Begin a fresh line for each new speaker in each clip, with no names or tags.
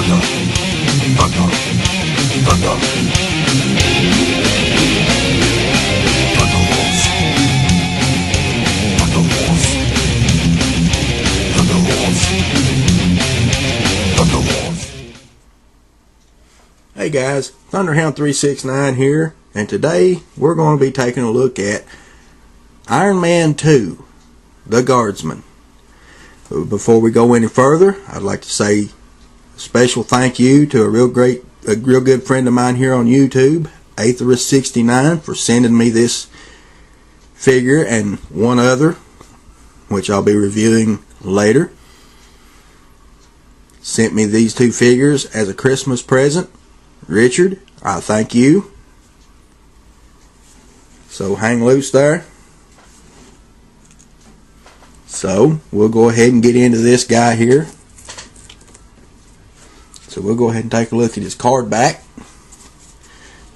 Thunder, thunder, thunder. Thunder Wars. Thunder Wars. Thunder Wars. Thunder Wars.
Hey guys, Thunderhound369 here, and today we're going to be taking a look at Iron Man 2, The Guardsman. Before we go any further, I'd like to say a special thank you to a real good friend of mine here on YouTube, Aetherist69, for sending me this figure and one other, which I'll be reviewing later. Sent me these two figures as a Christmas present. Richard, I thank you. So hang loose there. So we'll go ahead and get into this guy here. So we'll go ahead and take a look at his card back.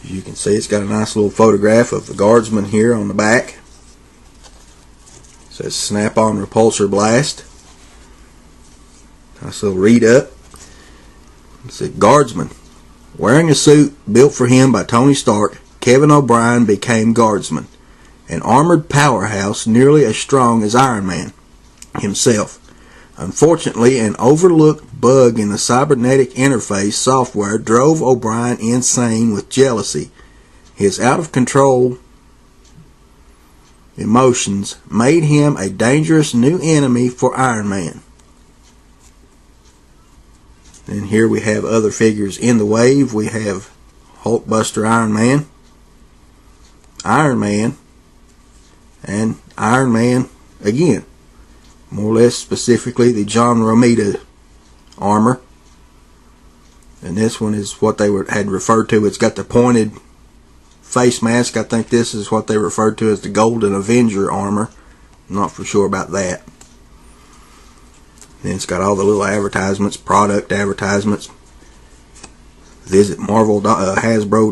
As you can see, it's got a nice little photograph of the Guardsman here on the back. It says Snap-on Repulsor Blast. Nice little read up. It said Guardsman. Wearing a suit built for him by Tony Stark, Kevin O'Brien became Guardsman, an armored powerhouse nearly as strong as Iron Man himself. Unfortunately, an overlooked bug in the cybernetic interface software drove O'Brien insane with jealousy. His out-of-control emotions made him a dangerous new enemy for Iron Man. And here we have other figures in the wave. We have Hulkbuster Iron Man, and Iron Man again. More or less specifically the John Romita armor. And this one is what they had referred to. It's got the pointed face mask. I think this is what they referred to as the Golden Avenger armor. I'm not for sure about that. Then it's got all the little advertisements, product advertisements. Visit Hasbro.com.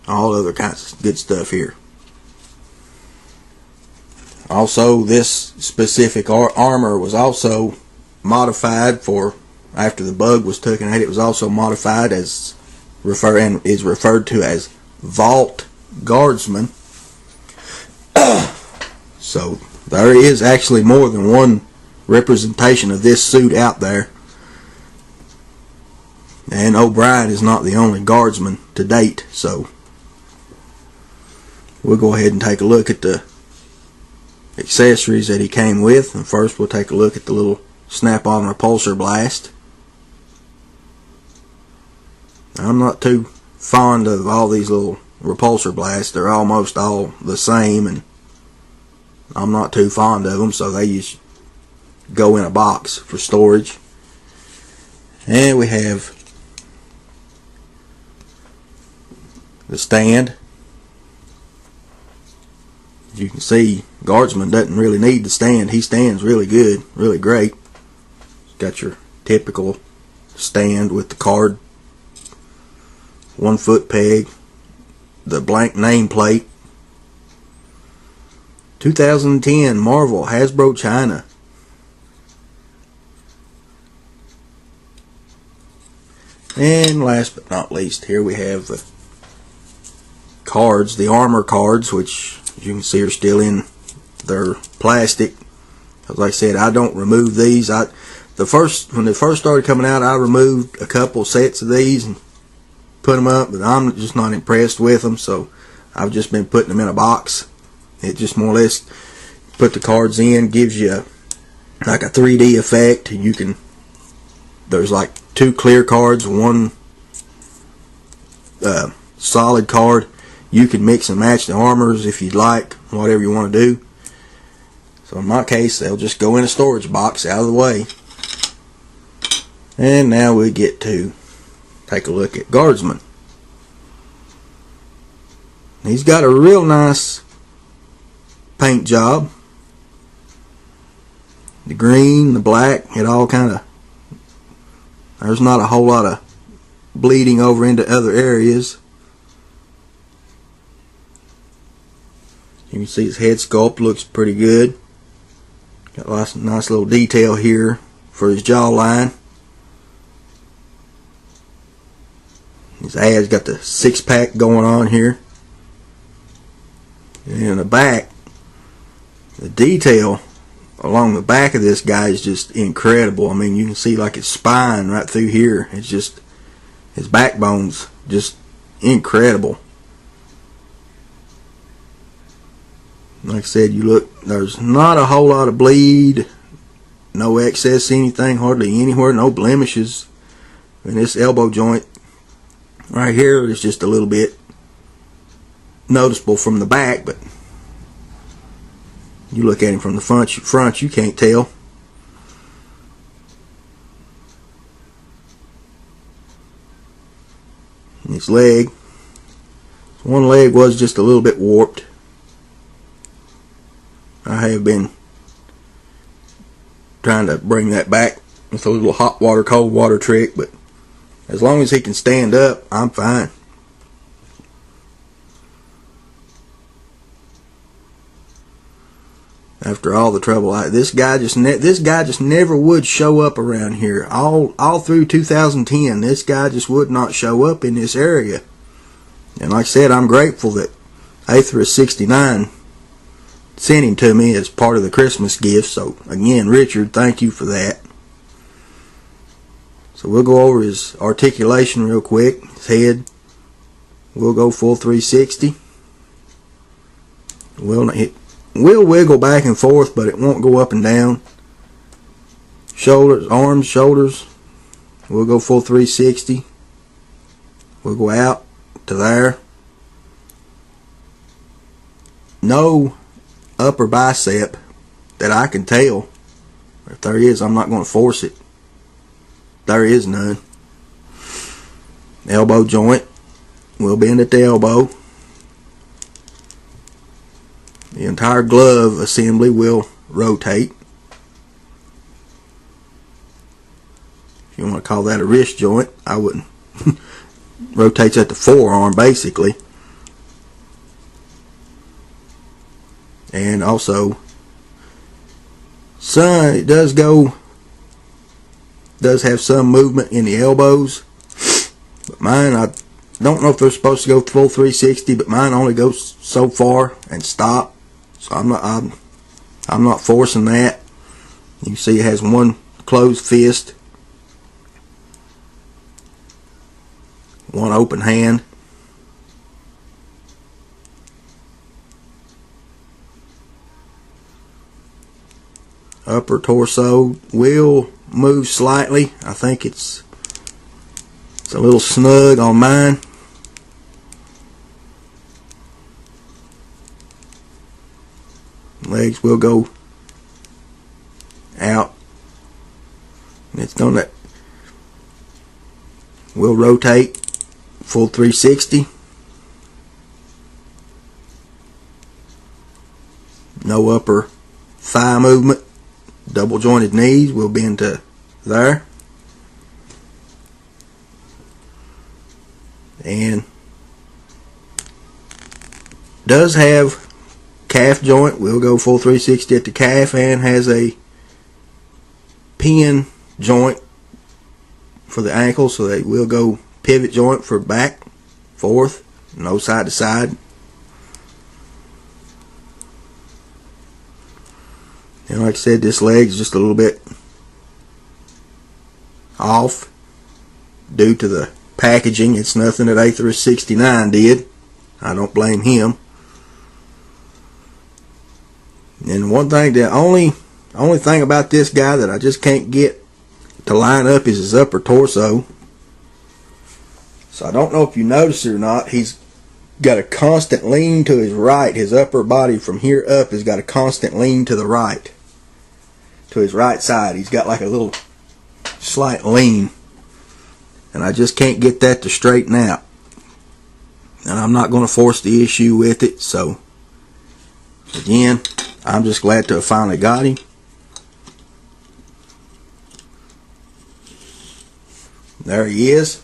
All other kinds of good stuff here. Also, this specific armor was also modified for, after the bug was taken out, it was also modified as is referred to as Vault Guardsman. So there is actually more than one representation of this suit out there. And O'Brien is not the only Guardsman to date, so we'll go ahead and take a look at the accessories that he came with. And first we'll take a look at the little Snap-on Repulsor Blast. I'm not too fond of all these little repulsor blasts. They're almost all the same, and I'm not too fond of them, so they just go in a box for storage. And we have the stand. As you can see, Guardsman doesn't really need the stand. He stands really good, really great. Got your typical stand with the card, 1 foot peg, the blank nameplate. 2010 Marvel, Hasbro, China. And last but not least, here we have the cards, the armor cards, which as you can see are still in their plastic. As I said, I don't remove these. When they first started coming out, I removed a couple sets of these and put them up, but I'm just not impressed with them, so I've just been putting them in a box. It just more or less put the cards in, gives you like a 3D effect. You can, there's like 2 clear cards, 1 solid card. You can mix and match the armors if you'd like, whatever you want to do. So in my case, they'll just go in a storage box out of the way. And now we get to take a look at Guardsman. He's got a real nice paint job. The green, the black, it all kind of, there's not a whole lot of bleeding over into other areas. You can see his head sculpt looks pretty good. Got lots of nice little detail here for his jawline. His abs got the six-pack going on here. And in the back, the detail along the back of this guy is just incredible. I mean, you can see like his spine right through here. It's just, his backbone's just incredible. Like I said, you look, there's not a whole lot of bleed, no excess anything, hardly anywhere, no blemishes. And this elbow joint right here is just a little bit noticeable from the back, but you look at him from the front, you can't tell. And his leg, one leg was just a little bit warped. I have been trying to bring that back with a little hot water, cold water trick, but as long as he can stand up, I'm fine. After all the trouble, this guy just never would show up around here. All through 2010, this guy just would not show up in this area. And like I said, I'm grateful that Aethra 69 sent him to me as part of the Christmas gift. So again, Richard, thank you for that. So we'll go over his articulation real quick. His head, we'll go full 360. We'll wiggle back and forth, but it won't go up and down. Shoulders, arms, shoulders, we'll go full 360. We'll go out to there. No upper bicep that I can tell. If there is, I'm not going to force it. There is none. Elbow joint, we'll bend at the elbow. The entire glove assembly will rotate. If you want to call that a wrist joint, I wouldn't. Rotates at the forearm basically. And also, it does have some movement in the elbows. But mine, I don't know if they're supposed to go full 360, but mine only goes so far and stop. So I'm not forcing that. You can see it has one closed fist, one open hand. Upper torso will move slightly. I think it's a little snug on mine. Legs will go out. And it's gonna will rotate full 360. No upper thigh movement. Double jointed knees will bend to there. And does have calf joint. We'll go full 360 at the calf, and has a pin joint for the ankle, so they will go pivot joint for back, forth, no side to side. And like I said, this leg's just a little bit off due to the packaging. It's nothing that Aethra 69 did. I don't blame him. And one thing, the only thing about this guy that I just can't get to line up is his upper torso. So I don't know if you notice it or not, he's got a constant lean to his right. His upper body from here up has got a constant lean to the right, to his right side. He's got like a little slight lean, and I just can't get that to straighten out. And I'm not going to force the issue with it. So again, I'm just glad to have finally got him. There he is.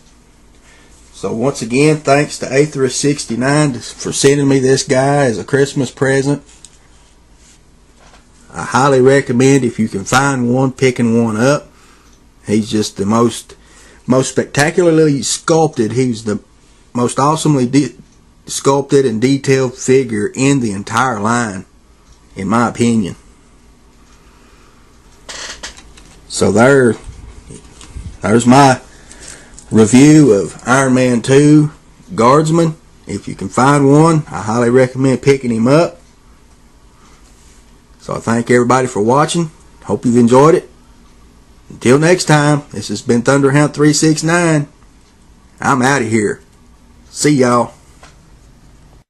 So once again, thanks to Aethra 69 for sending me this guy as a Christmas present. I highly recommend, if you can find one, picking one up. He's just the most spectacularly sculpted. He's the most awesomely sculpted and detailed figure in the entire line, in my opinion. So there's my review of Iron Man 2 Guardsman. If you can find one, I highly recommend picking him up. So I thank everybody for watching. Hope you've enjoyed it. Until next time, this has been Thunderhound 369. I'm out of here. See y'all.